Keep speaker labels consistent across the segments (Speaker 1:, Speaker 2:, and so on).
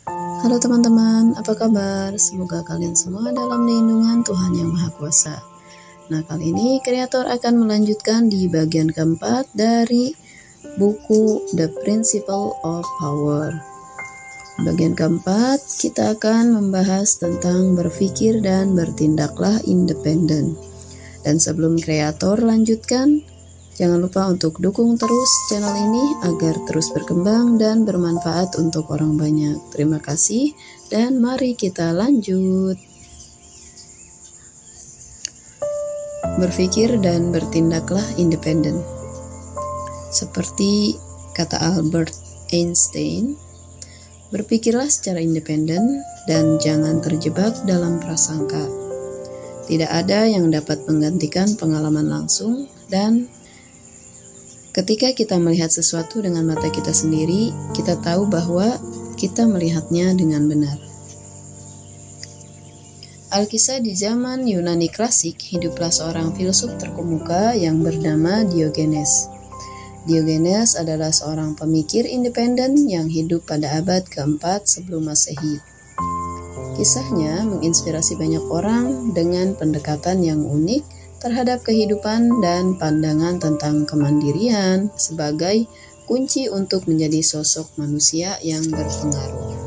Speaker 1: Halo teman-teman, apa kabar? Semoga kalian semua dalam lindungan Tuhan Yang Maha Kuasa. Nah, kali ini kreator akan melanjutkan di bagian keempat dari buku The Principle of Power. Bagian keempat, kita akan membahas tentang berpikir dan bertindaklah independen. Dan sebelum kreator lanjutkan, jangan lupa untuk dukung terus channel ini agar terus berkembang dan bermanfaat untuk orang banyak. Terima kasih dan mari kita lanjut. Berpikir dan bertindaklah independen. Seperti kata Albert Einstein, berpikirlah secara independen dan jangan terjebak dalam prasangka. Tidak ada yang dapat menggantikan pengalaman langsung, dan ketika kita melihat sesuatu dengan mata kita sendiri, kita tahu bahwa kita melihatnya dengan benar. Alkisah di zaman Yunani klasik, hiduplah seorang filsuf terkemuka yang bernama Diogenes. Diogenes adalah seorang pemikir independen yang hidup pada abad keempat sebelum Masehi. Kisahnya menginspirasi banyak orang dengan pendekatan yang unik terhadap kehidupan dan pandangan tentang kemandirian sebagai kunci untuk menjadi sosok manusia yang berpengaruh.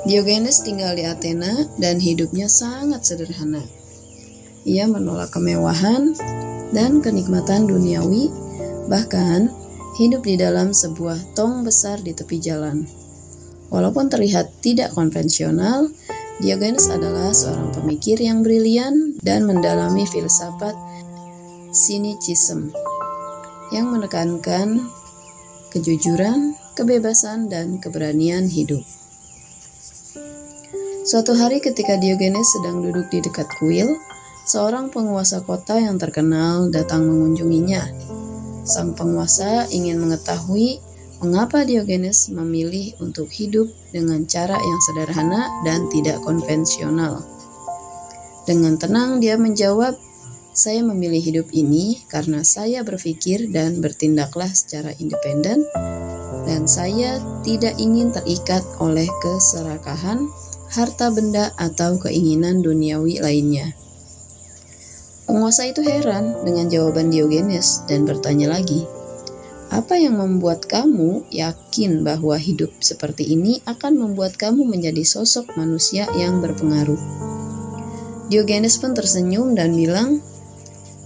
Speaker 1: Diogenes tinggal di Athena dan hidupnya sangat sederhana. Ia menolak kemewahan dan kenikmatan duniawi, bahkan hidup di dalam sebuah tong besar di tepi jalan. Walaupun terlihat tidak konvensional, Diogenes adalah seorang pemikir yang brilian dan mendalami filsafat Cynicism yang menekankan kejujuran, kebebasan, dan keberanian hidup. Suatu hari ketika Diogenes sedang duduk di dekat kuil, seorang penguasa kota yang terkenal datang mengunjunginya. Sang penguasa ingin mengetahui mengapa Diogenes memilih untuk hidup dengan cara yang sederhana dan tidak konvensional. Dengan tenang dia menjawab, "Saya memilih hidup ini karena saya berpikir dan bertindaklah secara independen, dan saya tidak ingin terikat oleh keserakahan, harta benda, atau keinginan duniawi lainnya." Penguasa itu heran dengan jawaban Diogenes dan bertanya lagi, "Apa yang membuat kamu yakin bahwa hidup seperti ini akan membuat kamu menjadi sosok manusia yang berpengaruh?" Diogenes pun tersenyum dan bilang,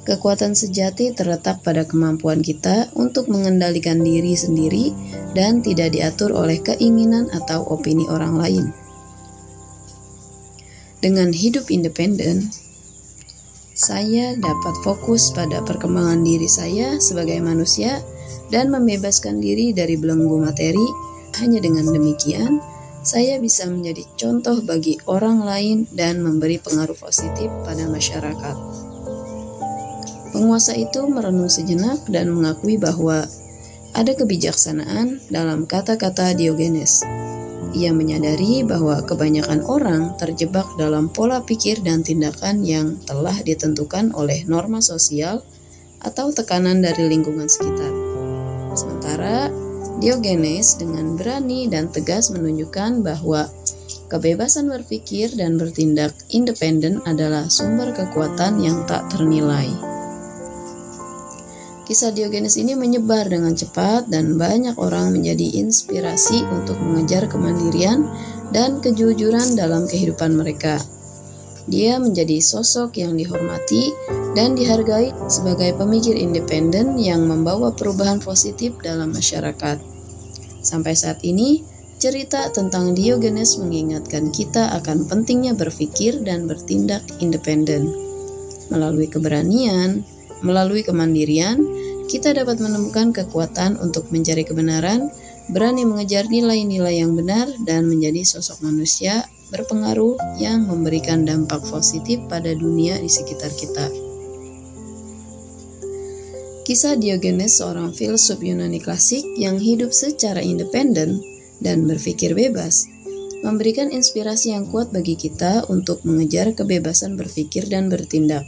Speaker 1: "Kekuatan sejati terletak pada kemampuan kita untuk mengendalikan diri sendiri dan tidak diatur oleh keinginan atau opini orang lain." Dengan hidup independen, saya dapat fokus pada perkembangan diri saya sebagai manusia dan membebaskan diri dari belenggu materi. Hanya dengan demikian, saya bisa menjadi contoh bagi orang lain dan memberi pengaruh positif pada masyarakat. Penguasa itu merenung sejenak dan mengakui bahwa ada kebijaksanaan dalam kata-kata Diogenes. Ia menyadari bahwa kebanyakan orang terjebak dalam pola pikir dan tindakan yang telah ditentukan oleh norma sosial atau tekanan dari lingkungan sekitar. Sementara Diogenes dengan berani dan tegas menunjukkan bahwa kebebasan berpikir dan bertindak independen adalah sumber kekuatan yang tak ternilai. Kisah Diogenes ini menyebar dengan cepat dan banyak orang menjadi inspirasi untuk mengejar kemandirian dan kejujuran dalam kehidupan mereka. Dia menjadi sosok yang dihormati dan dihargai sebagai pemikir independen yang membawa perubahan positif dalam masyarakat. Sampai saat ini, cerita tentang Diogenes mengingatkan kita akan pentingnya berpikir dan bertindak independen. Melalui keberanian, melalui kemandirian, kita dapat menemukan kekuatan untuk mencari kebenaran, berani mengejar nilai-nilai yang benar, dan menjadi sosok manusia berpengaruh yang memberikan dampak positif pada dunia di sekitar kita. Kisah Diogenes, seorang filsuf Yunani klasik yang hidup secara independen dan berpikir bebas, memberikan inspirasi yang kuat bagi kita untuk mengejar kebebasan berpikir dan bertindak.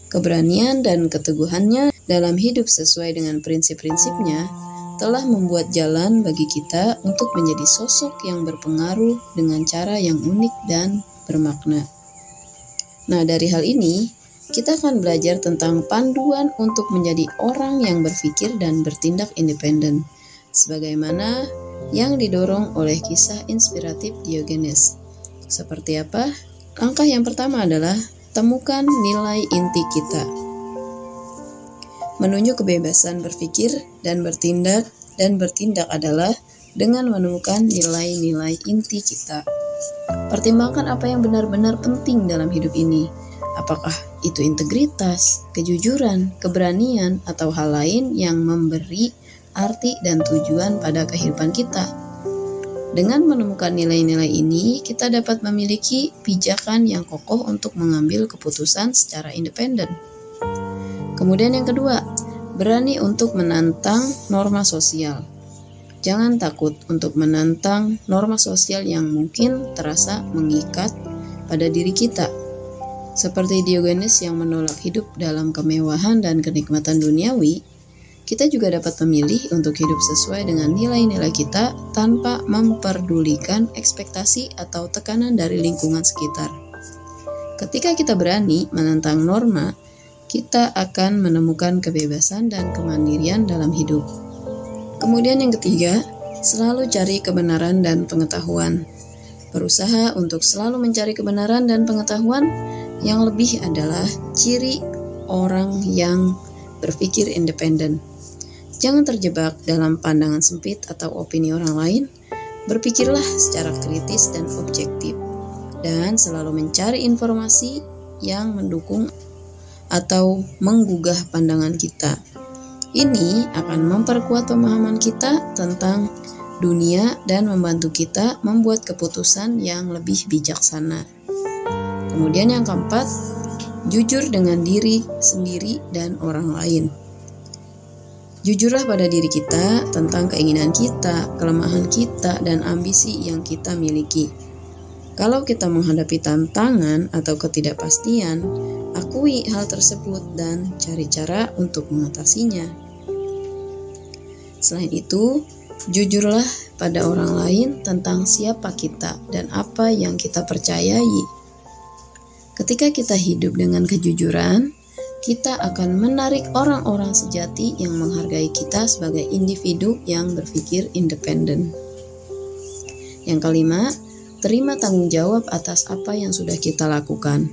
Speaker 1: Keberanian dan keteguhannya dalam hidup sesuai dengan prinsip-prinsipnya telah membuat jalan bagi kita untuk menjadi sosok yang berpengaruh dengan cara yang unik dan bermakna. Nah, dari hal ini, kita akan belajar tentang panduan untuk menjadi orang yang berpikir dan bertindak independen, sebagaimana yang didorong oleh kisah inspiratif Diogenes. Seperti apa? Langkah yang pertama adalah temukan nilai inti kita. Menuju kebebasan berpikir dan bertindak adalah dengan menemukan nilai-nilai inti kita. Pertimbangkan apa yang benar-benar penting dalam hidup ini. Apakah itu integritas, kejujuran, keberanian, atau hal lain yang memberi arti dan tujuan pada kehidupan kita. Dengan menemukan nilai-nilai ini, kita dapat memiliki pijakan yang kokoh untuk mengambil keputusan secara independen. Kemudian yang kedua, berani untuk menantang norma sosial. Jangan takut untuk menantang norma sosial yang mungkin terasa mengikat pada diri kita. Seperti Diogenes yang menolak hidup dalam kemewahan dan kenikmatan duniawi, kita juga dapat memilih untuk hidup sesuai dengan nilai-nilai kita tanpa memperdulikan ekspektasi atau tekanan dari lingkungan sekitar. Ketika kita berani menentang norma, kita akan menemukan kebebasan dan kemandirian dalam hidup. Kemudian yang ketiga, selalu cari kebenaran dan pengetahuan. Berusaha untuk selalu mencari kebenaran dan pengetahuan yang lebih adalah ciri orang yang berpikir independen. Jangan terjebak dalam pandangan sempit atau opini orang lain. Berpikirlah secara kritis dan objektif, dan selalu mencari informasi yang mendukung atau menggugah pandangan kita. Ini akan memperkuat pemahaman kita tentang dunia dan membantu kita membuat keputusan yang lebih bijaksana. Kemudian yang keempat, jujur dengan diri sendiri dan orang lain. Jujurlah pada diri kita tentang keinginan kita, kelemahan kita, dan ambisi yang kita miliki. Kalau kita menghadapi tantangan atau ketidakpastian, akui hal tersebut dan cari cara untuk mengatasinya. Selain itu, jujurlah pada orang lain tentang siapa kita dan apa yang kita percayai. Ketika kita hidup dengan kejujuran, kita akan menarik orang-orang sejati yang menghargai kita sebagai individu yang berpikir independen. Yang kelima, terima tanggung jawab atas apa yang sudah kita lakukan.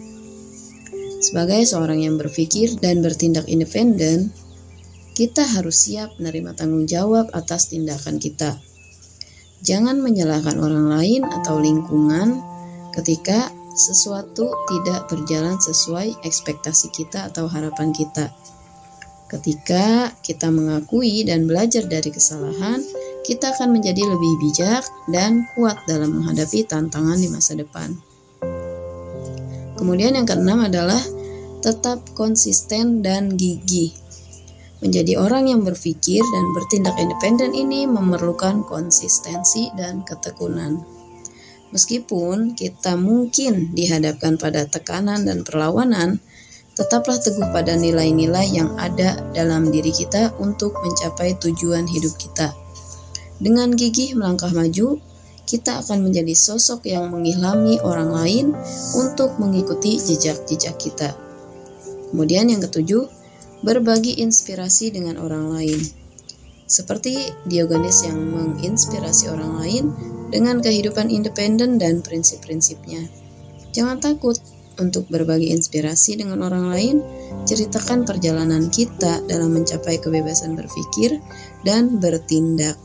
Speaker 1: Sebagai seorang yang berpikir dan bertindak independen, kita harus siap menerima tanggung jawab atas tindakan kita. Jangan menyalahkan orang lain atau lingkungan ketika sesuatu tidak berjalan sesuai ekspektasi kita atau harapan kita. Ketika kita mengakui dan belajar dari kesalahan, kita akan menjadi lebih bijak dan kuat dalam menghadapi tantangan di masa depan. Kemudian yang keenam adalah tetap konsisten dan gigih. Menjadi orang yang berpikir dan bertindak independen ini memerlukan konsistensi dan ketekunan. Meskipun kita mungkin dihadapkan pada tekanan dan perlawanan, tetaplah teguh pada nilai-nilai yang ada dalam diri kita untuk mencapai tujuan hidup kita. Dengan gigih melangkah maju, kita akan menjadi sosok yang mengilhami orang lain untuk mengikuti jejak-jejak kita. Kemudian yang ketujuh, berbagi inspirasi dengan orang lain. Seperti Diogenes yang menginspirasi orang lain dengan kehidupan independen dan prinsip-prinsipnya. Jangan takut untuk berbagi inspirasi dengan orang lain, ceritakan perjalanan kita dalam mencapai kebebasan berpikir dan bertindak.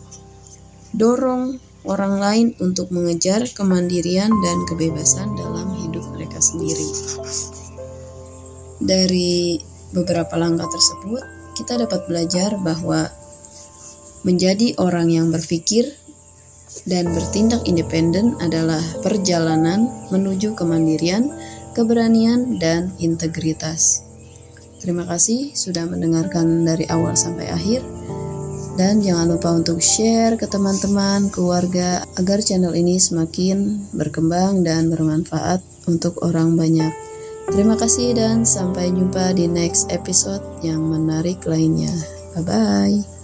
Speaker 1: Dorong orang lain untuk mengejar kemandirian dan kebebasan dalam hidup mereka sendiri. Dari beberapa langkah tersebut, kita dapat belajar bahwa menjadi orang yang berpikir dan bertindak independen adalah perjalanan menuju kemandirian, keberanian, dan integritas. Terima kasih sudah mendengarkan dari awal sampai akhir. Dan jangan lupa untuk share ke teman-teman, keluarga, agar channel ini semakin berkembang dan bermanfaat untuk orang banyak. Terima kasih dan sampai jumpa di next episode yang menarik lainnya. Bye-bye.